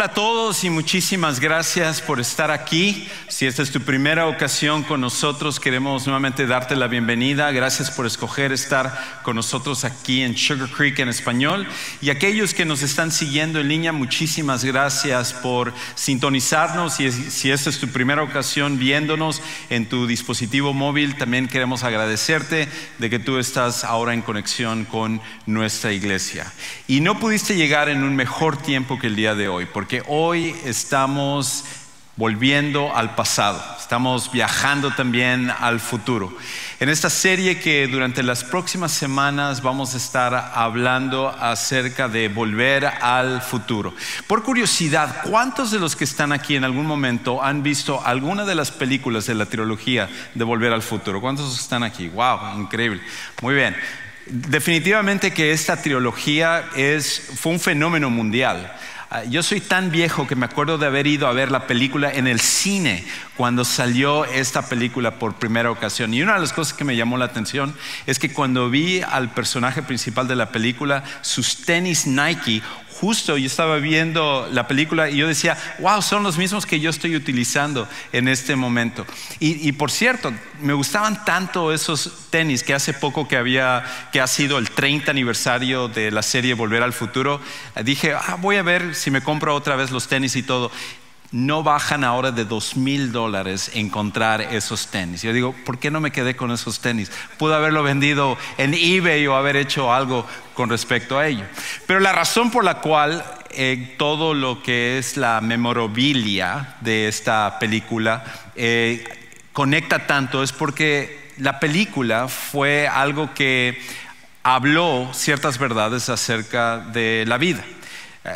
Hola a todos y muchísimas gracias por estar aquí. Si esta es tu primera ocasión con nosotros, queremos nuevamente darte la bienvenida. Gracias por escoger estar con nosotros aquí en Sugar Creek en español. Y aquellos que nos están siguiendo en línea, muchísimas gracias por sintonizarnos. Y si esta es tu primera ocasión viéndonos en tu dispositivo móvil, también queremos agradecerte de que tú estás ahora en conexión con nuestra iglesia. Y no pudiste llegar en un mejor tiempo que el día de hoy, porque hoy estamos volviendo al pasado, estamos viajando también al futuro. En esta serie que durante las próximas semanas vamos a estar hablando acerca de volver al futuro. Por curiosidad, ¿cuántos de los que están aquí en algún momento han visto alguna de las películas de la trilogía de Volver al Futuro? ¿Cuántos están aquí? ¡Wow! Increíble. Muy bien. Definitivamente que esta trilogía fue un fenómeno mundial. Yo soy tan viejo que me acuerdo de haber ido a ver la película en el cine cuando salió esta película por primera ocasión. Y una de las cosas que me llamó la atención es que cuando vi al personaje principal de la película, sus tenis Nike, justo yo estaba viendo la película y yo decía, wow, son los mismos que yo estoy utilizando en este momento. Y por cierto, me gustaban tanto esos tenis que hace poco que ha sido el 30 aniversario de la serie Volver al Futuro, dije, voy a ver si me compro otra vez los tenis y todo. No bajan ahora de $2,000 encontrar esos tenis. Yo digo, ¿por qué no me quedé con esos tenis? Pude haberlo vendido en eBay o haber hecho algo con respecto a ello. Pero la razón por la cual todo lo que es la memorabilia de esta película conecta tanto es porque la película fue algo que habló ciertas verdades acerca de la vida.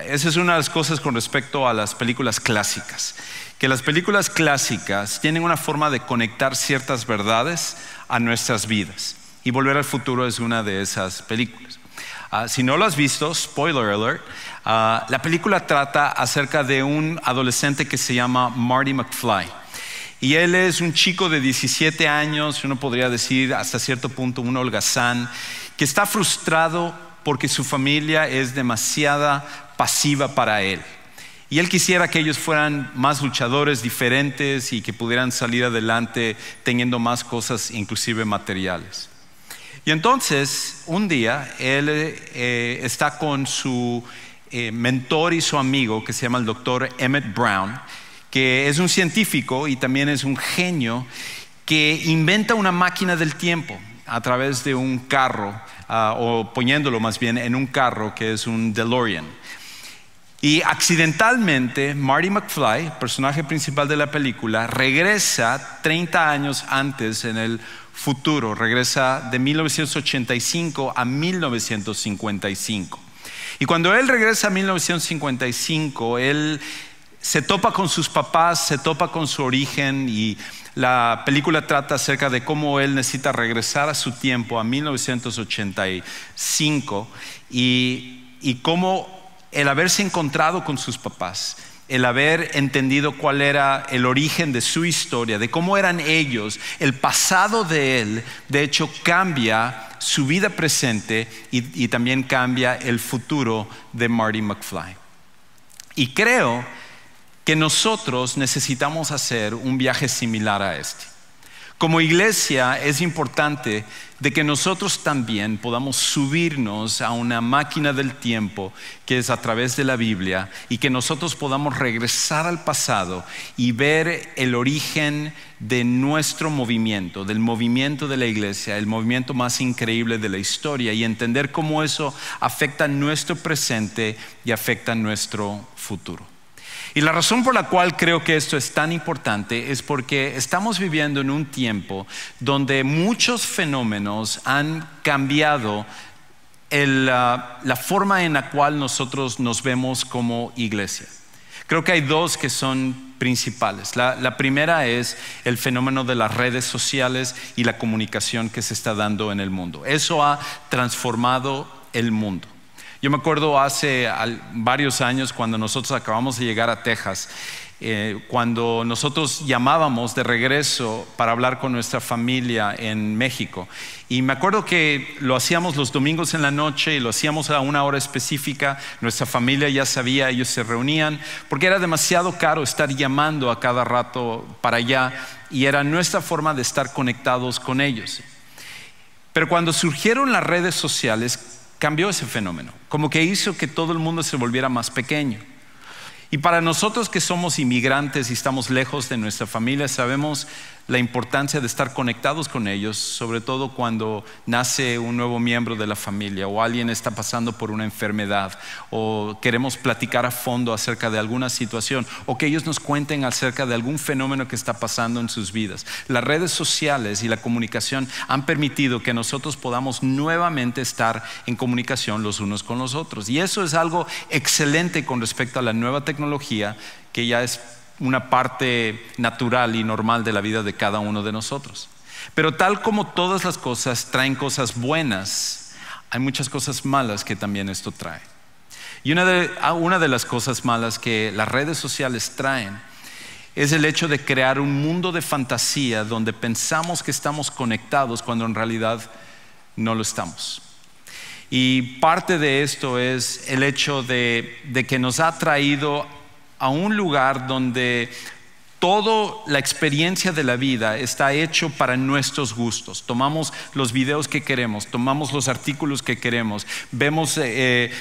Esa es una de las cosas con respecto a las películas clásicas, que las películas clásicas tienen una forma de conectar ciertas verdades a nuestras vidas, y Volver al Futuro es una de esas películas. Si no lo has visto, spoiler alert, la película trata acerca de un adolescente que se llama Marty McFly, y él es un chico de 17 años, uno podría decir hasta cierto punto un holgazán, que está frustrado porque su familia es demasiado pasiva para él. Y él quisiera que ellos fueran más luchadores, diferentes, y que pudieran salir adelante teniendo más cosas, inclusive materiales. Y entonces, un día, él está con su mentor y su amigo, que se llama el doctor Emmett Brown, que es un científico y también es un genio, que inventa una máquina del tiempo a través de un carro, o poniéndolo más bien en un carro que es un DeLorean. Y accidentalmente Marty McFly, personaje principal de la película, regresa 30 años antes en el futuro, regresa de 1985 a 1955. Y cuando él regresa a 1955, él se topa con sus papás, se topa con su origen, y la película trata acerca de cómo él necesita regresar a su tiempo, a 1985, y cómo el haberse encontrado con sus papás, el haber entendido cuál era el origen de su historia, de cómo eran ellos, el pasado de él, de hecho cambia su vida presente y también cambia el futuro de Marty McFly. Y creo que nosotros necesitamos hacer un viaje similar a este. Como iglesia es importante de que nosotros también podamos subirnos a una máquina del tiempo que es a través de la Biblia, y que nosotros podamos regresar al pasado y ver el origen de nuestro movimiento, del movimiento de la iglesia, el movimiento más increíble de la historia, y entender cómo eso afecta nuestro presente y afecta nuestro futuro. Y la razón por la cual creo que esto es tan importante es porque estamos viviendo en un tiempo donde muchos fenómenos han cambiado la forma en la cual nosotros nos vemos como iglesia. Creo que hay dos que son principales. La primera es el fenómeno de las redes sociales y la comunicación que se está dando en el mundo. Eso ha transformado el mundo. Yo me acuerdo hace varios años, cuando nosotros acabamos de llegar a Texas, cuando nosotros llamábamos de regreso para hablar con nuestra familia en México. Y me acuerdo que lo hacíamos los domingos en la noche y lo hacíamos a una hora específica. Nuestra familia ya sabía, ellos se reunían porque era demasiado caro estar llamando a cada rato para allá y era nuestra forma de estar conectados con ellos. Pero cuando surgieron las redes sociales, cambió ese fenómeno, como que hizo que todo el mundo se volviera más pequeño. Y para nosotros que somos inmigrantes y estamos lejos de nuestra familia, sabemos la importancia de estar conectados con ellos, sobre todo cuando nace un nuevo miembro de la familia o alguien está pasando por una enfermedad o queremos platicar a fondo acerca de alguna situación o que ellos nos cuenten acerca de algún fenómeno que está pasando en sus vidas. Las redes sociales y la comunicación han permitido que nosotros podamos nuevamente estar en comunicación los unos con los otros, y eso es algo excelente con respecto a la nueva tecnología que ya es una parte natural y normal de la vida de cada uno de nosotros. Pero tal como todas las cosas traen cosas buenas, hay muchas cosas malas que también esto trae. Y una de las cosas malas que las redes sociales traen es el hecho de crear un mundo de fantasía donde pensamos que estamos conectados cuando en realidad no lo estamos. Y parte de esto es el hecho de que nos ha traído a un lugar donde toda la experiencia de la vida está hecho para nuestros gustos. Tomamos los videos que queremos, tomamos los artículos que queremos, vemos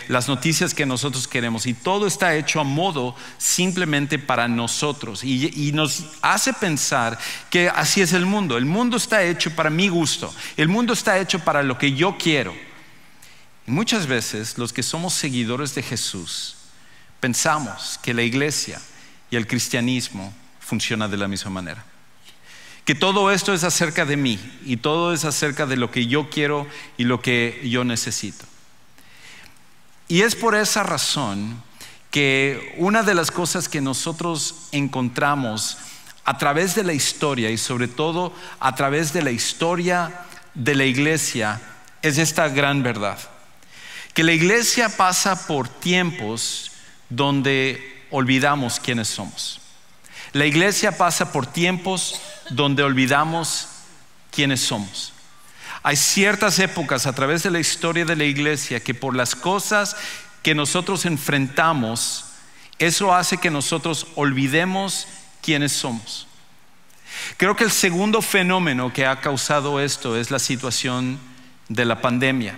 las noticias que nosotros queremos, y todo está hecho a modo simplemente para nosotros, y nos hace pensar que así es el mundo. El mundo está hecho para mi gusto, el mundo está hecho para lo que yo quiero. Y muchas veces los que somos seguidores de Jesús pensamos que la iglesia y el cristianismo funciona de la misma manera, que todo esto es acerca de mí y todo es acerca de lo que yo quiero y lo que yo necesito. Y es por esa razón que una de las cosas que nosotros encontramos a través de la historia, y sobre todo a través de la historia de la iglesia, es esta gran verdad: que la iglesia pasa por tiempos donde olvidamos quiénes somos. La iglesia pasa por tiempos donde olvidamos quiénes somos. Hay ciertas épocas a través de la historia de la iglesia que por las cosas que nosotros enfrentamos, eso hace que nosotros olvidemos quiénes somos. Creo que el segundo fenómeno que ha causado esto es la situación de la pandemia.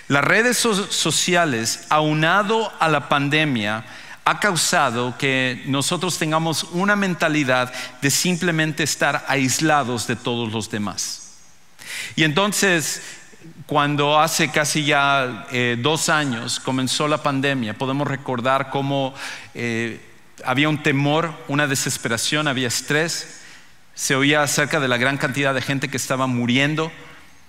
Las redes sociales, aunado a la pandemia, ha causado que nosotros tengamos una mentalidad de simplemente estar aislados de todos los demás. Y entonces, cuando hace casi ya 2 años comenzó la pandemia, podemos recordar cómo había un temor, una desesperación, había estrés, se oía acerca de la gran cantidad de gente que estaba muriendo,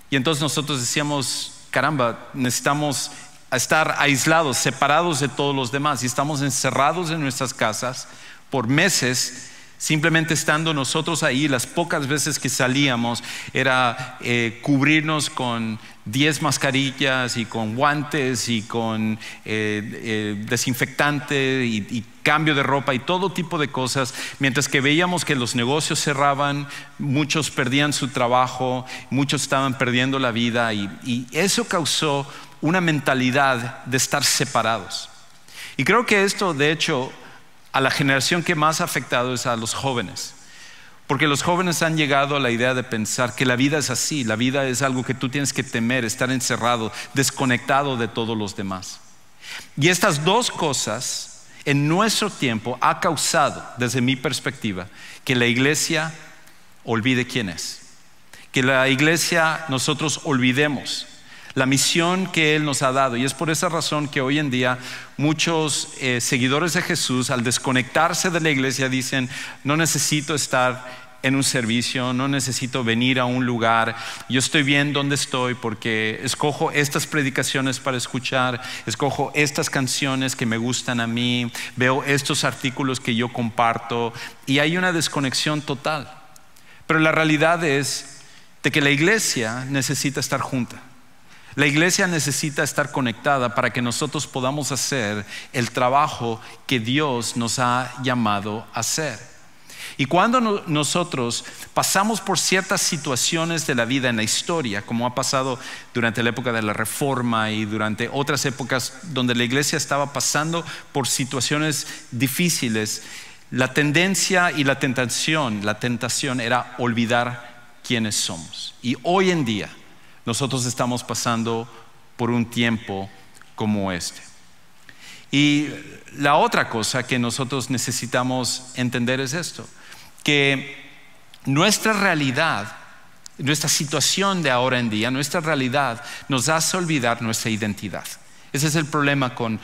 y entonces nosotros decíamos: caramba, necesitamos estar aislados, separados de todos los demás, y estamos encerrados en nuestras casas por meses, simplemente estando nosotros ahí. Las pocas veces que salíamos era cubrirnos con 10 mascarillas y con guantes y con desinfectante y cambio de ropa y todo tipo de cosas, mientras que veíamos que los negocios cerraban, muchos perdían su trabajo, muchos estaban perdiendo la vida, y eso causó una mentalidad de estar separados. Y creo que esto, de hecho, a la generación que más ha afectado es a los jóvenes, porque los jóvenes han llegado a la idea de pensar que la vida es así, la vida es algo que tú tienes que temer, estar encerrado, desconectado de todos los demás. Y estas dos cosas en nuestro tiempo ha causado, desde mi perspectiva, que la iglesia olvide quién es, que la iglesia nosotros olvidemos la misión que Él nos ha dado. Y es por esa razón que hoy en día muchos seguidores de Jesús, al desconectarse de la iglesia, dicen: no necesito estar en un servicio, no necesito venir a un lugar, yo estoy bien donde estoy porque escojo estas predicaciones para escuchar, escojo estas canciones que me gustan a mí, veo estos artículos que yo comparto, y hay una desconexión total. Pero la realidad es de que la iglesia necesita estar junta. La iglesia necesita estar conectada para que nosotros podamos hacer el trabajo que Dios nos ha llamado a hacer. Y cuando nosotros pasamos por ciertas situaciones de la vida en la historia, como ha pasado durante la época de la Reforma y durante otras épocas donde la iglesia estaba pasando por situaciones difíciles, la tendencia y la tentación era olvidar quiénes somos. Y hoy en día nosotros estamos pasando por un tiempo como este. Y la otra cosa que nosotros necesitamos entender es esto, que nuestra realidad, nuestra situación de ahora en día, nuestra realidad nos hace olvidar nuestra identidad. Ese es el problema con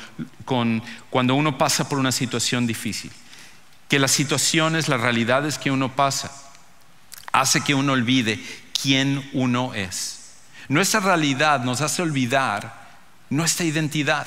cuando uno pasa por una situación difícil, que las situaciones, las realidades que uno pasa, hace que uno olvide quién uno es. Nuestra realidad nos hace olvidar nuestra identidad.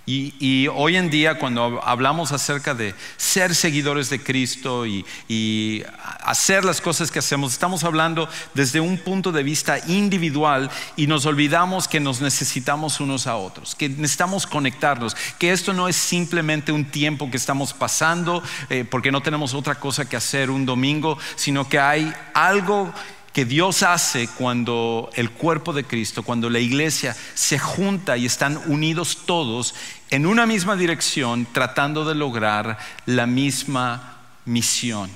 Y hoy en día, cuando hablamos acerca de ser seguidores de Cristo y hacer las cosas que hacemos, estamos hablando desde un punto de vista individual y nos olvidamos que nos necesitamos unos a otros, que necesitamos conectarnos, que esto no es simplemente un tiempo que estamos pasando porque no tenemos otra cosa que hacer un domingo, sino que hay algo que Dios hace cuando el cuerpo de Cristo, cuando la iglesia se junta y están unidos todos en una misma dirección, tratando de lograr la misma misión.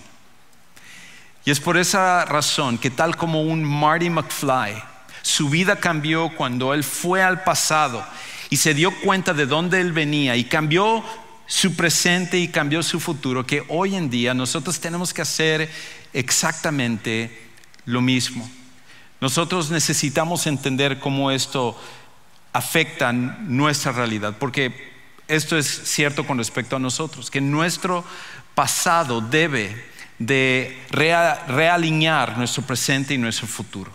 Y es por esa razón que, tal como un Marty McFly, su vida cambió cuando él fue al pasado y se dio cuenta de dónde él venía y cambió su presente y cambió su futuro, que hoy en día nosotros tenemos que hacer exactamente lo mismo. Nosotros necesitamos entender cómo esto afecta nuestra realidad, porque esto es cierto con respecto a nosotros, que nuestro pasado debe de realinear nuestro presente y nuestro futuro.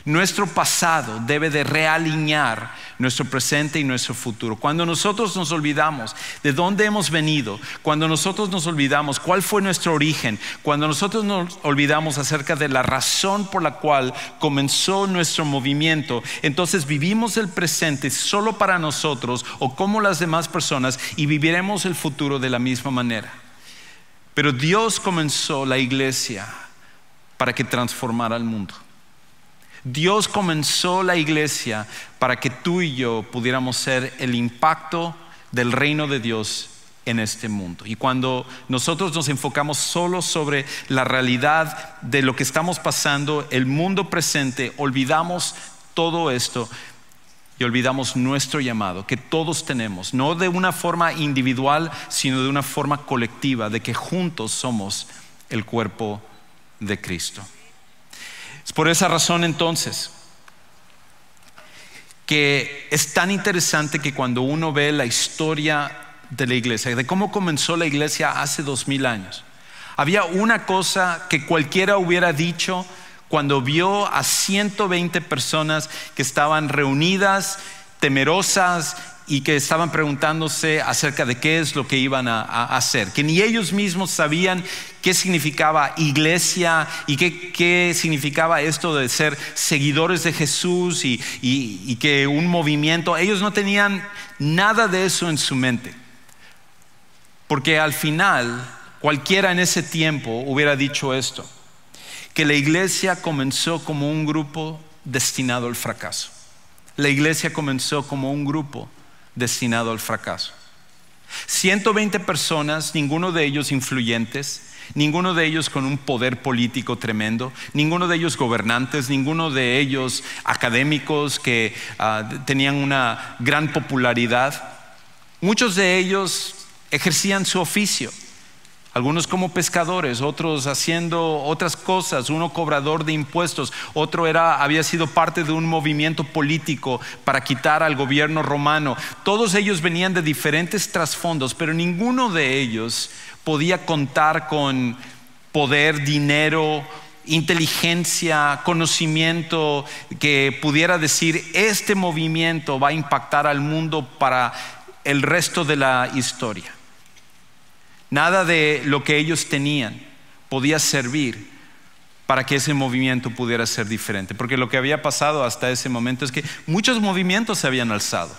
Nuestro pasado debe de realinear nuestro presente y nuestro futuro. Cuando nosotros nos olvidamos de dónde hemos venido, cuando nosotros nos olvidamos cuál fue nuestro origen, cuando nosotros nos olvidamos acerca de la razón por la cual comenzó nuestro movimiento, entonces vivimos el presente solo para nosotros o como las demás personas y viviremos el futuro de la misma manera. Pero Dios comenzó la iglesia para que transformara el mundo. Dios comenzó la iglesia para que tú y yo pudiéramos ser el impacto del reino de Dios en este mundo. Y cuando nosotros nos enfocamos solo sobre la realidad de lo que estamos pasando, el mundo presente, olvidamos todo esto y olvidamos nuestro llamado que todos tenemos, no de una forma individual, sino de una forma colectiva, de que juntos somos el cuerpo de Cristo. Es por esa razón entonces que es tan interesante que cuando uno ve la historia de la iglesia, de cómo comenzó la iglesia hace 2000 años, había una cosa que cualquiera hubiera dicho cuando vio a 120 personas que estaban reunidas, temerosas y que estaban preguntándose acerca de qué es lo que iban a hacer, que ni ellos mismos sabían qué significaba iglesia y qué significaba esto de ser seguidores de Jesús y que un movimiento. Ellos no tenían nada de eso en su mente, porque al final cualquiera en ese tiempo hubiera dicho esto, que la iglesia comenzó como un grupo destinado al fracaso. La iglesia comenzó como un grupo destinado al fracaso. 120 personas, ninguno de ellos influyentes, ninguno de ellos con un poder político tremendo, ninguno de ellos gobernantes, ninguno de ellos académicos que tenían una gran popularidad. Muchos de ellos ejercían su oficio, algunos como pescadores, otros haciendo otras cosas, uno cobrador de impuestos, otro había sido parte de un movimiento político para quitar al gobierno romano. Todos ellos venían de diferentes trasfondos, pero ninguno de ellos podía contar con poder, dinero, inteligencia, conocimiento que pudiera decir: este movimiento va a impactar al mundo para el resto de la historia. Nada de lo que ellos tenían podía servir para que ese movimiento pudiera ser diferente. Porque lo que había pasado hasta ese momento es que muchos movimientos se habían alzado.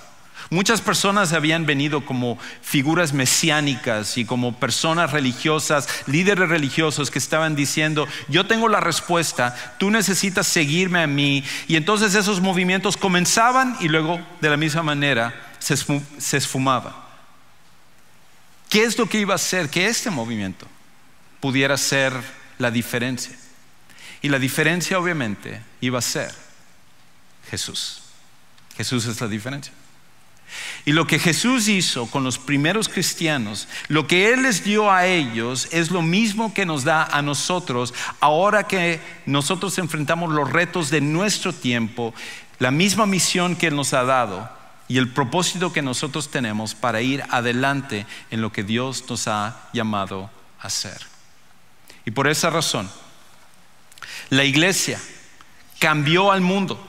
Muchas personas habían venido como figuras mesiánicas y como personas religiosas, líderes religiosos que estaban diciendo: yo tengo la respuesta, tú necesitas seguirme a mí. Y entonces esos movimientos comenzaban y luego de la misma manera se esfumaban. ¿Qué es lo que iba a hacer que este movimiento pudiera ser la diferencia? Y la diferencia obviamente iba a ser Jesús. Jesús es la diferencia. Y lo que Jesús hizo con los primeros cristianos, lo que Él les dio a ellos, es lo mismo que nos da a nosotros ahora que nosotros enfrentamos los retos de nuestro tiempo, la misma misión que Él nos ha dado y el propósito que nosotros tenemos para ir adelante en lo que Dios nos ha llamado a hacer. Y por esa razón, la iglesia cambió al mundo.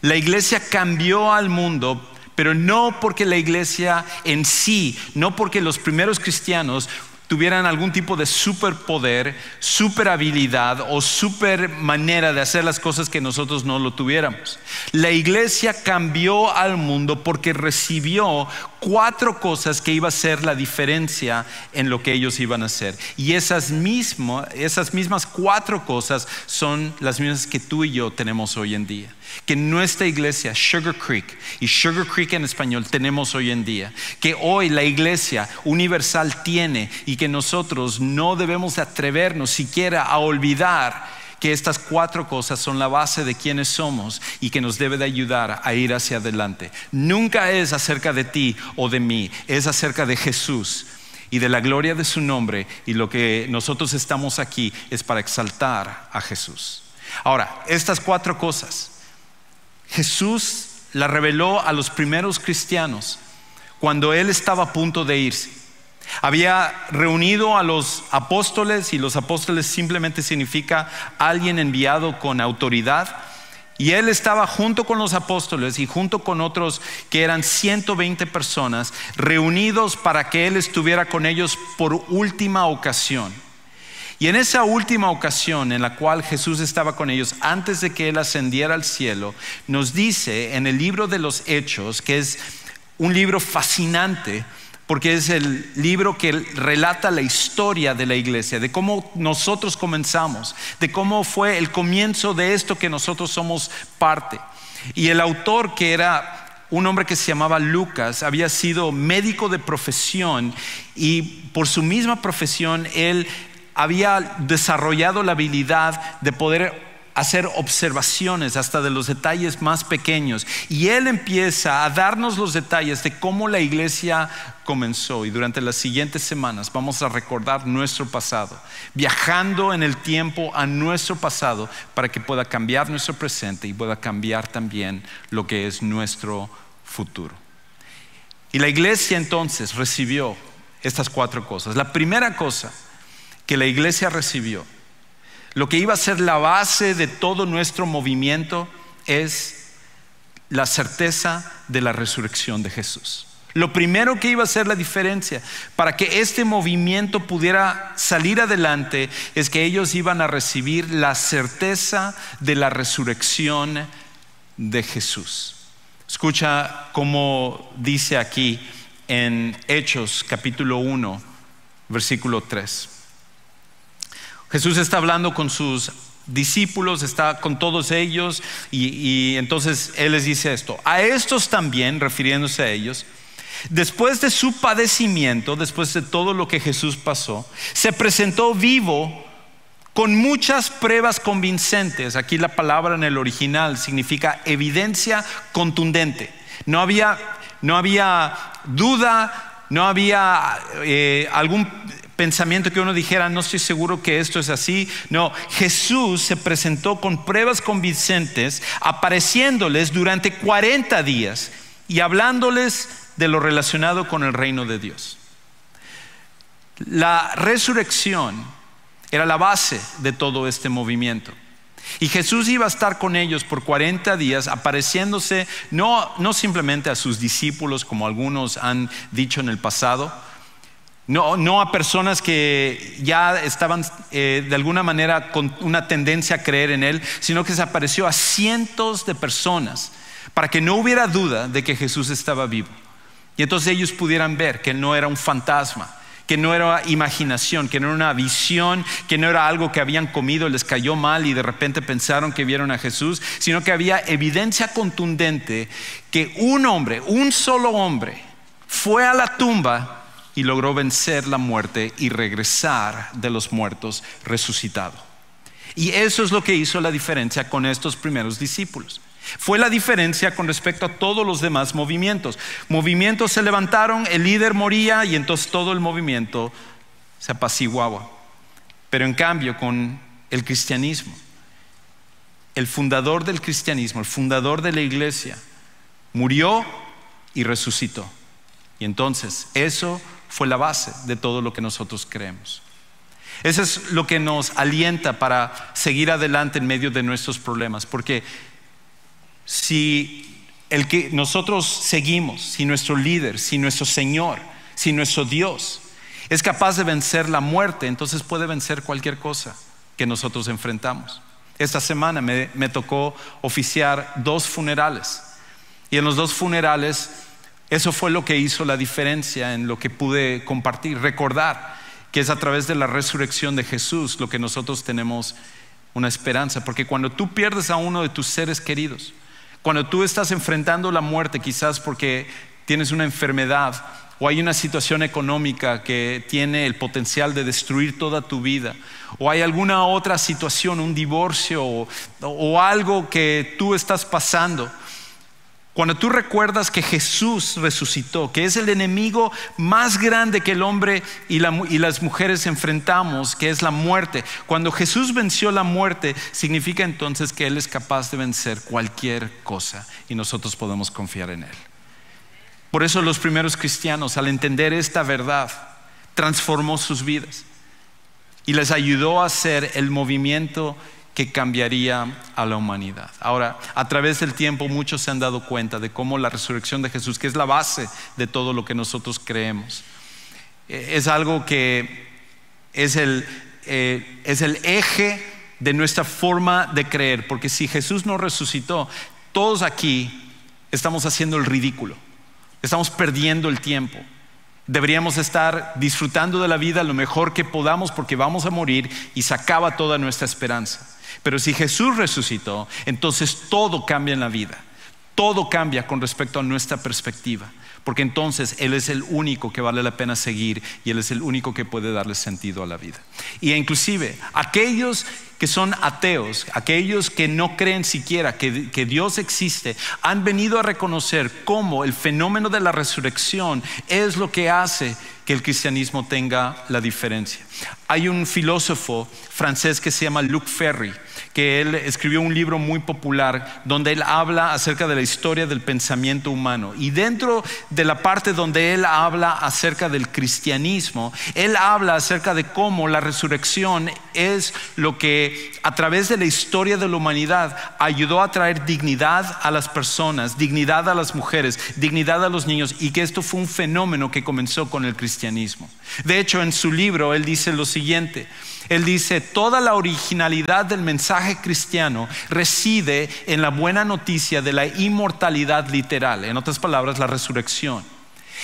La iglesia cambió al mundo, pero no porque la iglesia en sí, no porque los primeros cristianos tuvieran algún tipo de superpoder, super habilidad o super manera de hacer las cosas que nosotros no lo tuviéramos. La iglesia cambió al mundo porque recibió 4 cosas que iba a ser la diferencia en lo que ellos iban a hacer. Y esas mismas 4 cosas son las mismas que tú y yo tenemos hoy en día. Que nuestra iglesia, Sugar Creek, y Sugar Creek en español, tenemos hoy en día. Que hoy la iglesia universal tiene, y que nosotros no debemos atrevernos siquiera a olvidar que estas 4 cosas son la base de quienes somos y que nos debe de ayudar a ir hacia adelante. Nunca es acerca de ti o de mí, es acerca de Jesús y de la gloria de su nombre, y lo que nosotros estamos aquí es para exaltar a Jesús. Ahora, estas 4 cosas Jesús las reveló a los primeros cristianos cuando Él estaba a punto de irse. Había reunido a los apóstoles, y los apóstoles simplemente significa alguien enviado con autoridad. Y Él estaba junto con los apóstoles y junto con otros que eran 120 personas reunidos para que Él estuviera con ellos por última ocasión. Y en esa última ocasión en la cual Jesús estaba con ellos antes de que Él ascendiera al cielo, nos dice en el libro de los Hechos, que es un libro fascinante porque es el libro que relata la historia de la iglesia, de cómo nosotros comenzamos, de cómo fue el comienzo de esto que nosotros somos parte. Y el autor, que era un hombre que se llamaba Lucas, había sido médico de profesión, y por su misma profesión él había desarrollado la habilidad de poder hacer observaciones hasta de los detalles más pequeños. Y él empieza a darnos los detalles de cómo la iglesia comenzó. Y durante las siguientes semanas vamos a recordar nuestro pasado, viajando en el tiempo a nuestro pasado para que pueda cambiar nuestro presente y pueda cambiar también lo que es nuestro futuro. Y la iglesia entonces recibió estas 4 cosas. La primera cosa que la iglesia recibió, lo que iba a ser la base de todo nuestro movimiento, es la certeza de la resurrección de Jesús. Lo primero que iba a ser la diferencia para que este movimiento pudiera salir adelante es que ellos iban a recibir la certeza de la resurrección de Jesús. Escucha cómo dice aquí en Hechos capítulo 1, versículo 3. Jesús está hablando con sus discípulos, está con todos ellos, y entonces Él les dice esto: a estos también, refiriéndose a ellos, después de su padecimiento, después de todo lo que Jesús pasó, se presentó vivo con muchas pruebas convincentes. Aquí la palabra en el original significa evidencia contundente. No había duda, no había algún pensamiento que uno dijera: no estoy seguro que esto es así. No, Jesús se presentó con pruebas convincentes, apareciéndoles durante 40 días y hablándoles de lo relacionado con el reino de Dios. La resurrección era la base de todo este movimiento. Y Jesús iba a estar con ellos por 40 días, apareciéndose no simplemente a sus discípulos, como algunos han dicho en el pasado, No a personas que ya estaban de alguna manera con una tendencia a creer en Él, sino que se apareció a cientos de personas para que no hubiera duda de que Jesús estaba vivo. Y entonces ellos pudieran ver que Él no era un fantasma, que no era imaginación, que no era una visión, que no era algo que habían comido, les cayó mal y de repente pensaron que vieron a Jesús, sino que había evidencia contundente que un hombre, un solo hombre, fue a la tumba y logró vencer la muerte y regresar de los muertos resucitado. Y eso es lo que hizo la diferencia con estos primeros discípulos. Fue la diferencia con respecto a todos los demás movimientos. Movimientos se levantaron, el líder moría y entonces todo el movimiento se apaciguaba. Pero en cambio con el cristianismo, el fundador del cristianismo, el fundador de la iglesia, murió y resucitó. Y entonces eso fue la base de todo lo que nosotros creemos. Eso es lo que nos alienta para seguir adelante en medio de nuestros problemas, porque si el que nosotros seguimos, si nuestro líder, si nuestro Señor, si nuestro Dios es capaz de vencer la muerte, entonces puede vencer cualquier cosa que nosotros enfrentamos. Esta semana me tocó oficiar 2 funerales, y en los 2 funerales eso fue lo que hizo la diferencia en lo que pude compartir, recordar que es a través de la resurrección de Jesús lo que nosotros tenemos una esperanza. Porque cuando tú pierdes a uno de tus seres queridos, cuando tú estás enfrentando la muerte, quizás porque tienes una enfermedad o hay una situación económica que tiene el potencial de destruir toda tu vida, o hay alguna otra situación, un divorcio o algo que tú estás pasando, cuando tú recuerdas que Jesús resucitó, que es el enemigo más grande que el hombre y las mujeres enfrentamos, que es la muerte, cuando Jesús venció la muerte, significa entonces que Él es capaz de vencer cualquier cosa y nosotros podemos confiar en Él. Por eso los primeros cristianos, al entender esta verdad, transformó sus vidas y les ayudó a hacer el movimiento que cambiaría a la humanidad. Ahora, a través del tiempo muchos se han dado cuenta de cómo la resurrección de Jesús, que es la base de todo lo que nosotros creemos, es algo que es el eje de nuestra forma de creer. Porque si Jesús no resucitó, todos aquí estamos haciendo el ridículo, estamos perdiendo el tiempo. Deberíamos estar disfrutando de la vida lo mejor que podamos, porque vamos a morir y se acaba toda nuestra esperanza. Pero si Jesús resucitó, entonces todo cambia en la vida. Todo cambia con respecto a nuestra perspectiva, porque entonces Él es el único que vale la pena seguir y Él es el único que puede darle sentido a la vida. Y inclusive aquellos que son ateos, aquellos que no creen siquiera que Dios existe, han venido a reconocer cómo el fenómeno de la resurrección es lo que hace que el cristianismo tenga la diferencia. Hay un filósofo francés que se llama Luc Ferry, que él escribió un libro muy popular donde él habla acerca de la historia del pensamiento humano. Y dentro de la parte donde él habla acerca del cristianismo, él habla acerca de cómo la resurrección es lo que a través de la historia de la humanidad ayudó a traer dignidad a las personas, dignidad a las mujeres, dignidad a los niños, y que esto fue un fenómeno que comenzó con el cristianismo. De hecho, en su libro él dice lo siguiente. Él dice: toda la originalidad del mensaje cristiano reside en la buena noticia de la inmortalidad literal, en otras palabras, la resurrección.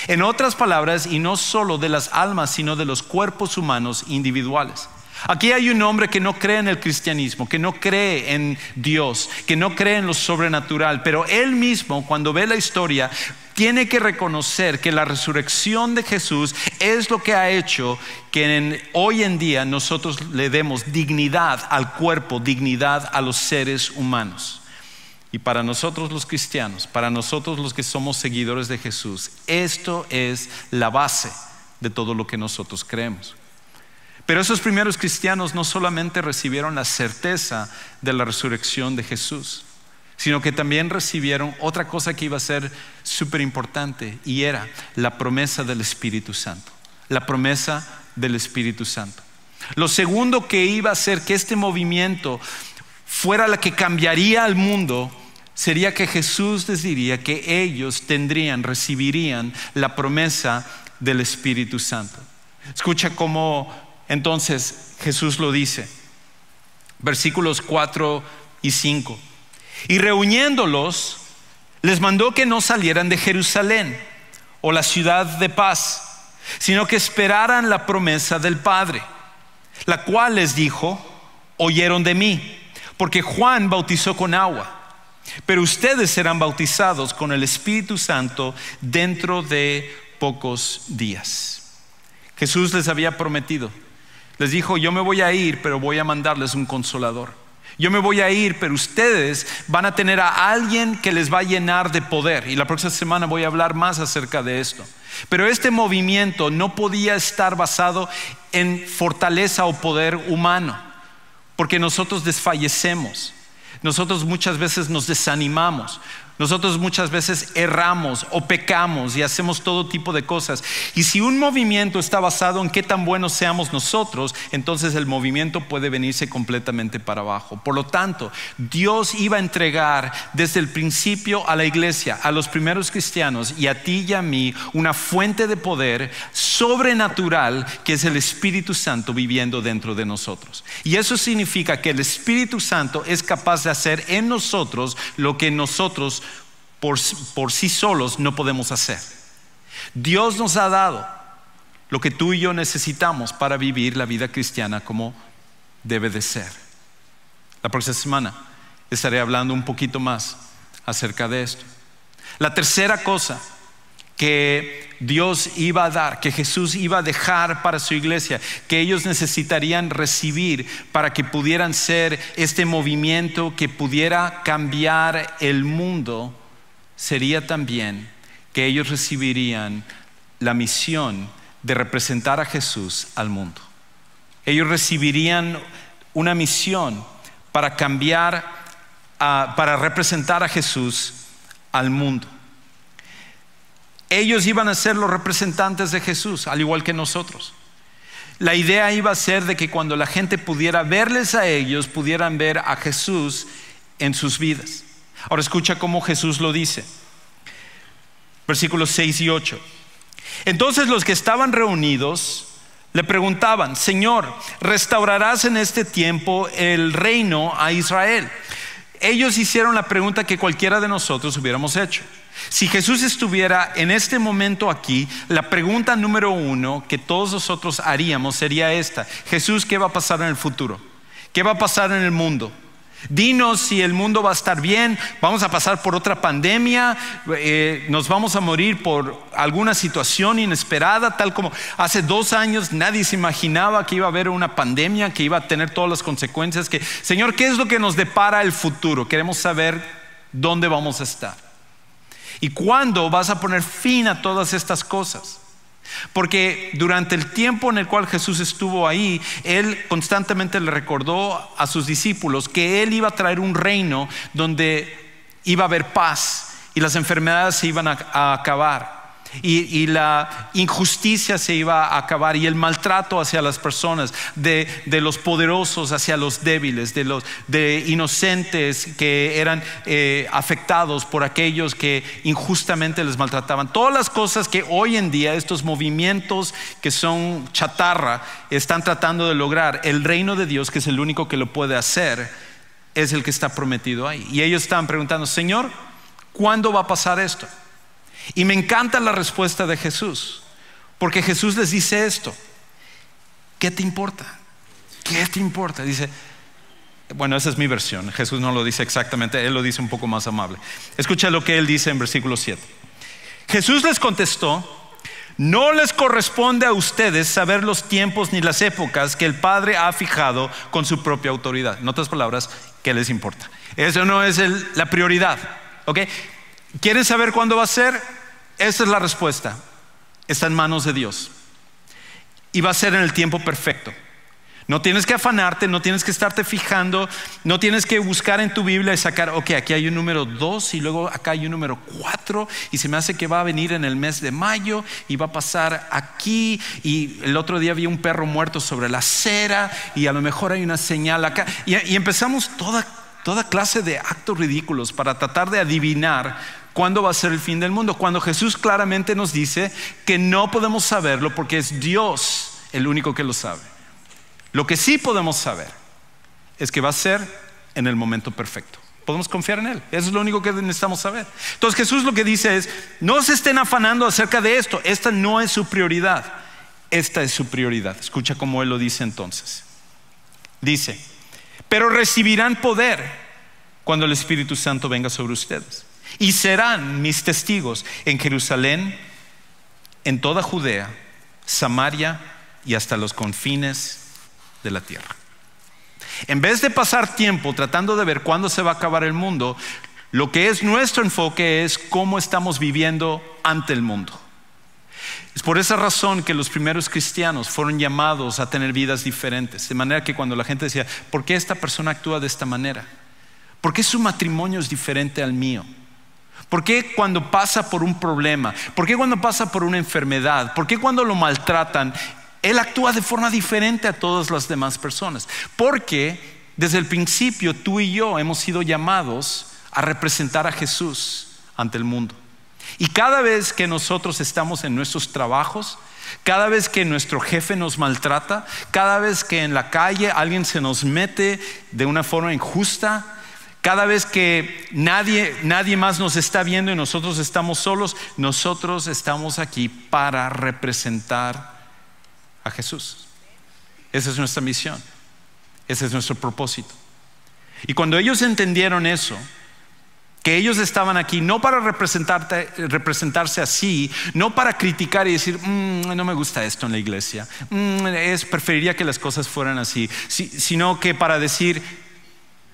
En otras palabras, y no solo de las almas, sino de los cuerpos humanos individuales. Aquí hay un hombre que no cree en el cristianismo, que no cree en Dios, que no cree en lo sobrenatural, pero él mismo, cuando ve la historia, tiene que reconocer que la resurrección de Jesús es lo que ha hecho que hoy en día nosotros le demos dignidad al cuerpo, dignidad a los seres humanos. Y para nosotros los cristianos, para nosotros los que somos seguidores de Jesús, esto es la base de todo lo que nosotros creemos. Pero esos primeros cristianos no solamente recibieron la certeza de la resurrección de Jesús, sino que también recibieron otra cosa que iba a ser súper importante, y era la promesa del Espíritu Santo. La promesa del Espíritu Santo. Lo segundo que iba a hacer que este movimiento fuera la que cambiaría al mundo sería que Jesús les diría que ellos recibirían la promesa del Espíritu Santo. Escucha cómo entonces Jesús lo dice. Versículos 4 y 5. Y reuniéndolos, les mandó que no salieran de Jerusalén o la ciudad de paz, sino que esperaran la promesa del Padre, la cual les dijo: oyeron de mí, porque Juan bautizó con agua, pero ustedes serán bautizados con el Espíritu Santo dentro de pocos días. Jesús les había prometido, les dijo: yo me voy a ir, pero voy a mandarles un consolador. Yo me voy a ir, pero ustedes van a tener a alguien que les va a llenar de poder. Y la próxima semana voy a hablar más acerca de esto. Pero este movimiento no podía estar basado en fortaleza o poder humano, porque nosotros desfallecemos. Nosotros muchas veces nos desanimamos. Nosotros muchas veces erramos o pecamos y hacemos todo tipo de cosas. Y si un movimiento está basado en qué tan buenos seamos nosotros, entonces el movimiento puede venirse completamente para abajo. Por lo tanto, Dios iba a entregar desde el principio a la iglesia, a los primeros cristianos y a ti y a mí, una fuente de poder sobrenatural que es el Espíritu Santo viviendo dentro de nosotros. Y eso significa que el Espíritu Santo es capaz de hacer en nosotros lo que nosotros por sí solos no podemos hacer. Dios nos ha dado lo que tú y yo necesitamos para vivir la vida cristiana como debe de ser. La próxima semana estaré hablando un poquito más acerca de esto. La tercera cosa que Dios iba a dar, que Jesús iba a dejar para su iglesia, que ellos necesitarían recibir para que pudieran ser este movimiento que pudiera cambiar el mundo, sería también que ellos recibirían la misión de representar a Jesús al mundo. Ellos recibirían una misión para cambiar, para representar a Jesús al mundo. Ellos iban a ser los representantes de Jesús, al igual que nosotros. La idea iba a ser de que cuando la gente pudiera verles a ellos, pudieran ver a Jesús en sus vidas. Ahora escucha cómo Jesús lo dice. Versículos 6 y 8. Entonces los que estaban reunidos le preguntaban: Señor, ¿restaurarás en este tiempo el reino a Israel? Ellos hicieron la pregunta que cualquiera de nosotros hubiéramos hecho. Si Jesús estuviera en este momento aquí, la pregunta número 1 que todos nosotros haríamos sería esta: Jesús, ¿qué va a pasar en el futuro? ¿Qué va a pasar en el mundo? Dinos si el mundo va a estar bien, vamos a pasar por otra pandemia, nos vamos a morir por alguna situación inesperada, tal como hace 2 años nadie se imaginaba que iba a haber una pandemia, que iba a tener todas las consecuencias. Señor, ¿qué es lo que nos depara el futuro? Queremos saber dónde vamos a estar y cuándo vas a poner fin a todas estas cosas. Porque durante el tiempo en el cual Jesús estuvo ahí, Él constantemente le recordó a sus discípulos que Él iba a traer un reino donde iba a haber paz y las enfermedades se iban a acabar y la injusticia se iba a acabar y el maltrato hacia las personas, de los poderosos hacia los débiles, de inocentes que eran afectados por aquellos que injustamente les maltrataban. Todas las cosas que hoy en día estos movimientos que son chatarra están tratando de lograr, el reino de Dios, que es el único que lo puede hacer, es el que está prometido ahí. Y ellos estaban preguntando: Señor, ¿cuándo va a pasar esto? Y me encanta la respuesta de Jesús, porque Jesús les dice esto: ¿qué te importa? ¿Qué te importa? Dice, bueno, esa es mi versión. Jesús no lo dice exactamente, Él lo dice un poco más amable. Escucha lo que Él dice en versículo 7. Jesús les contestó: no les corresponde a ustedes saber los tiempos ni las épocas que el Padre ha fijado con su propia autoridad. En otras palabras, ¿qué les importa? Eso no es la prioridad, ¿ok? ¿Quieren saber cuándo va a ser? Esta es la respuesta. Está en manos de Dios y va a ser en el tiempo perfecto. No tienes que afanarte, no tienes que estarte fijando, no tienes que buscar en tu Biblia y sacar, ok, aquí hay un número 2 y luego acá hay un número 4 y se me hace que va a venir en el mes de mayo y va a pasar aquí, y el otro día vi un perro muerto sobre la acera y a lo mejor hay una señal acá, y empezamos toda clase de actos ridículos para tratar de adivinar cuándo va a ser el fin del mundo, cuando Jesús claramente nos dice que no podemos saberlo porque es Dios el único que lo sabe. Lo que sí podemos saber es que va a ser en el momento perfecto. Podemos confiar en Él. Eso es lo único que necesitamos saber. Entonces Jesús lo que dice es: no se estén afanando acerca de esto. Esta no es su prioridad. Esta es su prioridad. Escucha cómo Él lo dice entonces. Dice: pero recibirán poder cuando el Espíritu Santo venga sobre ustedes, y serán mis testigos en Jerusalén, en toda Judea, Samaria y hasta los confines de la tierra. En vez de pasar tiempo tratando de ver cuándo se va a acabar el mundo, lo que es nuestro enfoque es cómo estamos viviendo ante el mundo. Es por esa razón que los primeros cristianos fueron llamados a tener vidas diferentes. De manera que cuando la gente decía: ¿por qué esta persona actúa de esta manera? ¿Por qué su matrimonio es diferente al mío? ¿Por qué cuando pasa por un problema? ¿Por qué cuando pasa por una enfermedad? ¿Por qué cuando lo maltratan, él actúa de forma diferente a todas las demás personas? Porque desde el principio tú y yo hemos sido llamados a representar a Jesús ante el mundo. Y cada vez que nosotros estamos en nuestros trabajos, cada vez que nuestro jefe nos maltrata, cada vez que en la calle alguien se nos mete de una forma injusta, cada vez que nadie más nos está viendo y nosotros estamos solos, nosotros estamos aquí para representar a Jesús. Esa es nuestra misión. Ese es nuestro propósito. Y cuando ellos entendieron eso, que ellos estaban aquí no para representarse así, no para criticar y decir: no me gusta esto en la iglesia, preferiría que las cosas fueran así, sino que para decir: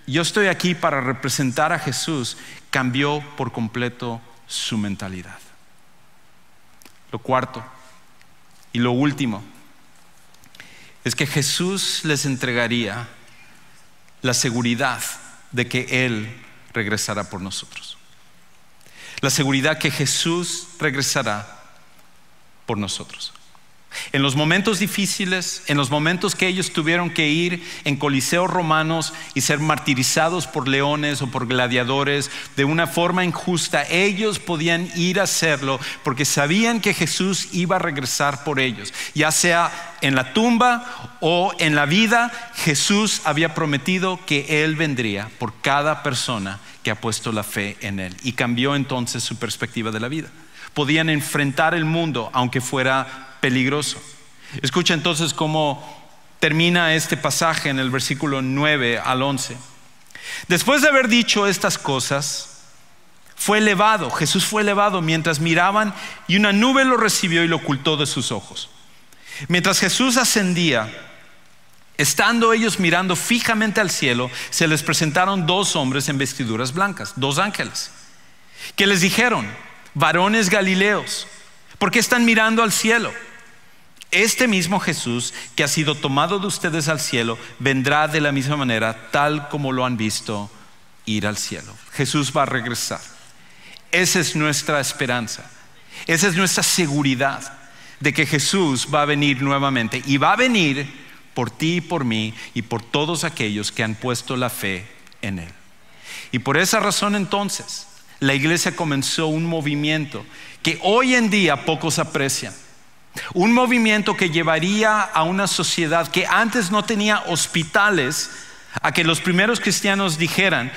yo estoy aquí para representar a Jesús. Cambió por completo su mentalidad. Lo cuarto y lo último es que Jesús les entregaría la seguridad de que Él regresará por nosotros. La seguridad que Jesús regresará por nosotros. En los momentos difíciles, en los momentos que ellos tuvieron que ir en coliseos romanos y ser martirizados por leones o por gladiadores de una forma injusta, ellos podían ir a hacerlo porque sabían que Jesús iba a regresar por ellos. Ya sea en la tumba o en la vida, Jesús había prometido que Él vendría por cada persona que ha puesto la fe en Él. Y cambió entonces su perspectiva de la vida. Podían enfrentar el mundo aunque fuera peligroso. Escucha entonces cómo termina este pasaje en el versículo 9 al 11. Después de haber dicho estas cosas, Jesús fue elevado mientras miraban, y una nube lo recibió y lo ocultó de sus ojos. Mientras Jesús ascendía, estando ellos mirando fijamente al cielo, se les presentaron dos hombres en vestiduras blancas, dos ángeles, que les dijeron: varones galileos, ¿por qué están mirando al cielo? Este mismo Jesús que ha sido tomado de ustedes al cielo vendrá de la misma manera, tal como lo han visto ir al cielo. Jesús va a regresar. Esa es nuestra esperanza. Esa es nuestra seguridad de que Jesús va a venir nuevamente, y va a venir por ti y por mí y por todos aquellos que han puesto la fe en Él. Y por esa razón entonces la iglesia comenzó un movimiento que hoy en día pocos aprecian. Un movimiento que llevaría a una sociedad que antes no tenía hospitales a que los primeros cristianos dijeran: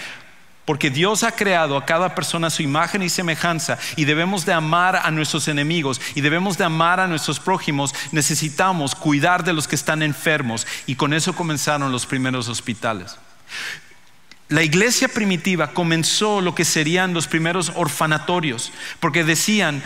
porque Dios ha creado a cada persona a su imagen y semejanza, y debemos de amar a nuestros enemigos y debemos de amar a nuestros prójimos, necesitamos cuidar de los que están enfermos. Y con eso comenzaron los primeros hospitales. La iglesia primitiva comenzó lo que serían los primeros orfanatorios, porque decían,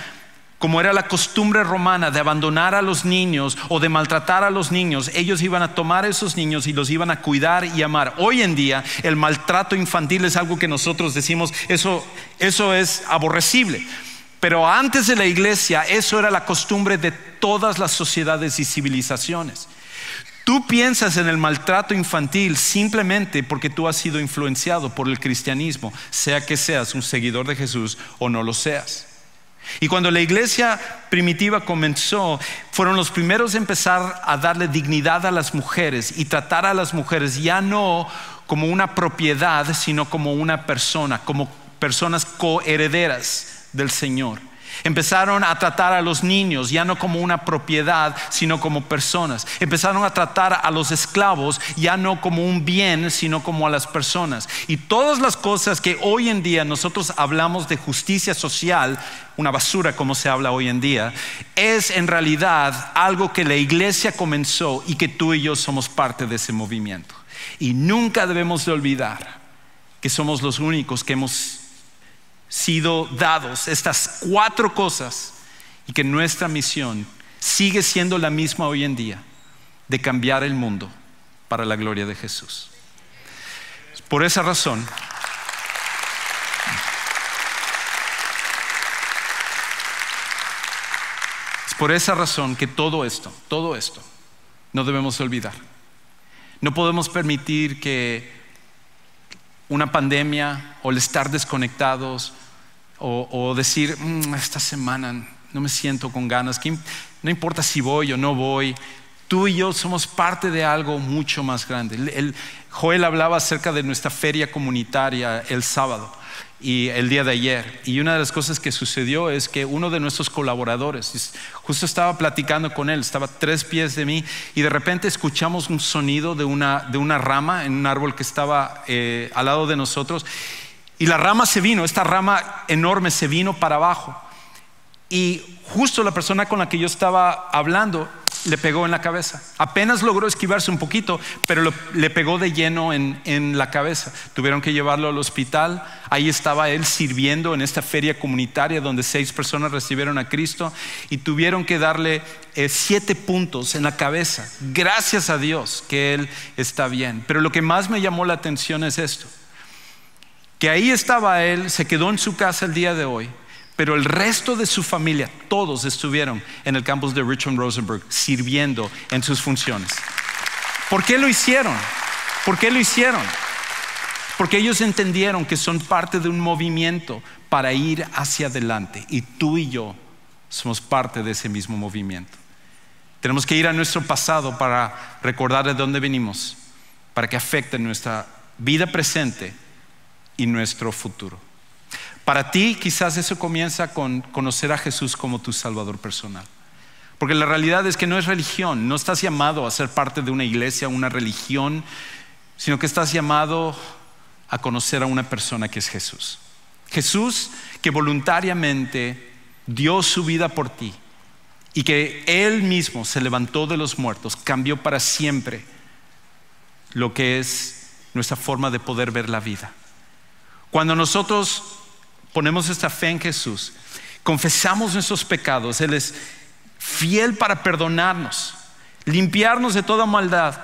como era la costumbre romana de abandonar a los niños o de maltratar a los niños, ellos iban a tomar a esos niños y los iban a cuidar y amar. Hoy en día el maltrato infantil es algo que nosotros decimos, eso es aborrecible. Pero antes de la iglesia eso era la costumbre de todas las sociedades y civilizaciones. Tú piensas en el maltrato infantil simplemente porque tú has sido influenciado por el cristianismo, sea que seas un seguidor de Jesús o no lo seas. Y cuando la iglesia primitiva comenzó, fueron los primeros a empezar a darle dignidad a las mujeres y tratar a las mujeres ya no como una propiedad, sino como una persona, como personas coherederas del Señor. Empezaron a tratar a los niños ya no como una propiedad, sino como personas. Empezaron a tratar a los esclavos ya no como un bien, sino como a las personas. Y todas las cosas que hoy en día nosotros hablamos de justicia social, una basura como se habla hoy en día, es en realidad algo que la iglesia comenzó y que tú y yo somos parte de ese movimiento. Y nunca debemos de olvidar que somos los únicos que hemos sido dados estas 4 cosas y que nuestra misión sigue siendo la misma hoy en día, de cambiar el mundo para la gloria de Jesús. Por esa razón, que todo esto no debemos olvidar. No podemos permitir que una pandemia o el estar desconectados o decir esta semana no me siento con ganas, no importa si voy o no voy. Tú y yo somos parte de algo mucho más grande. Joel hablaba acerca de nuestra feria comunitaria el sábado y el día de ayer, y una de las cosas que sucedió es que uno de nuestros colaboradores, justo estaba platicando con él, estaba a 3 pies de mí, y de repente escuchamos un sonido de una rama en un árbol que estaba al lado de nosotros, y la rama esta rama enorme se vino para abajo, y justo la persona con la que yo estaba hablando le pegó en la cabeza. Apenas logró esquivarse un poquito, pero le pegó de lleno en la cabeza. Tuvieron que llevarlo al hospital. Ahí estaba él sirviendo en esta feria comunitaria donde 6 personas recibieron a Cristo, y tuvieron que darle 7 puntos en la cabeza. Gracias a Dios que él está bien. Pero lo que más me llamó la atención es esto, que ahí estaba él, se quedó en su casa el día de hoy, pero el resto de su familia, todos estuvieron en el campus de Richmond Rosenberg sirviendo en sus funciones. ¿Por qué lo hicieron? ¿Por qué lo hicieron? Porque ellos entendieron que son parte de un movimiento para ir hacia adelante, y tú y yo somos parte de ese mismo movimiento. Tenemos que ir a nuestro pasado para recordar de dónde venimos, para que afecte nuestra vida presente y nuestro futuro. Para ti quizás eso comienza con conocer a Jesús como tu Salvador personal, porque la realidad es que no es religión. No estás llamado a ser parte de una iglesia, una religión, sino que estás llamado a conocer a una persona que es Jesús. Jesús que voluntariamente dio su vida por ti, y que Él mismo se levantó de los muertos, cambió para siempre lo que es nuestra forma de poder ver la vida. Cuando nosotros ponemos esta fe en Jesús, confesamos nuestros pecados, Él es fiel para perdonarnos, limpiarnos de toda maldad,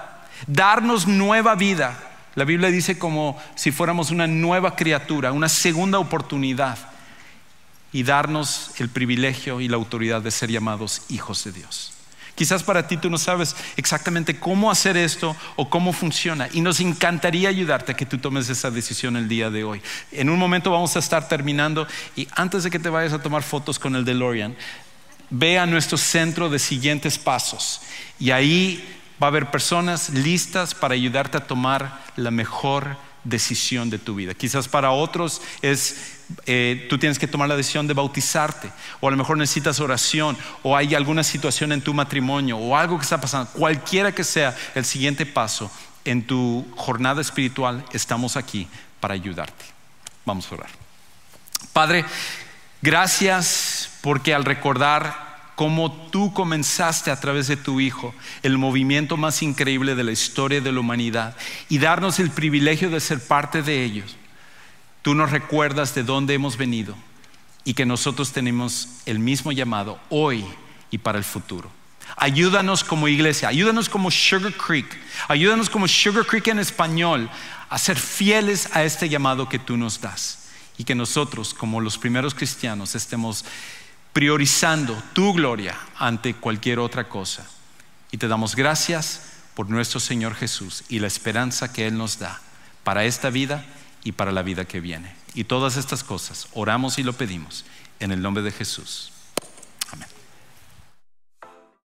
darnos nueva vida. La Biblia dice como si fuéramos una nueva criatura, una segunda oportunidad, y darnos el privilegio y la autoridad de ser llamados hijos de Dios. Quizás para ti tú no sabes exactamente cómo hacer esto o cómo funciona, y nos encantaría ayudarte a que tú tomes esa decisión el día de hoy. En un momento vamos a estar terminando, y antes de que te vayas a tomar fotos con el DeLorean, ve a nuestro centro de siguientes pasos, y ahí va a haber personas listas para ayudarte a tomar la mejor decisión de tu vida. Quizás para otros tú tienes que tomar la decisión de bautizarte, o a lo mejor necesitas oración, o hay alguna situación en tu matrimonio o algo que está pasando. Cualquiera que sea el siguiente paso en tu jornada espiritual, estamos aquí para ayudarte. Vamos a orar. Padre, gracias porque al recordar cómo tú comenzaste a través de tu Hijo el movimiento más increíble de la historia de la humanidad, y darnos el privilegio de ser parte de ellos, tú nos recuerdas de dónde hemos venido, y que nosotros tenemos el mismo llamado hoy y para el futuro. Ayúdanos como iglesia, ayúdanos como Sugar Creek, ayúdanos como Sugar Creek en español, a ser fieles a este llamado que tú nos das, y que nosotros como los primeros cristianos estemos priorizando tu gloria ante cualquier otra cosa. Y te damos gracias por nuestro Señor Jesús y la esperanza que Él nos da para esta vida y para la vida que viene. Y todas estas cosas oramos y lo pedimos en el nombre de Jesús.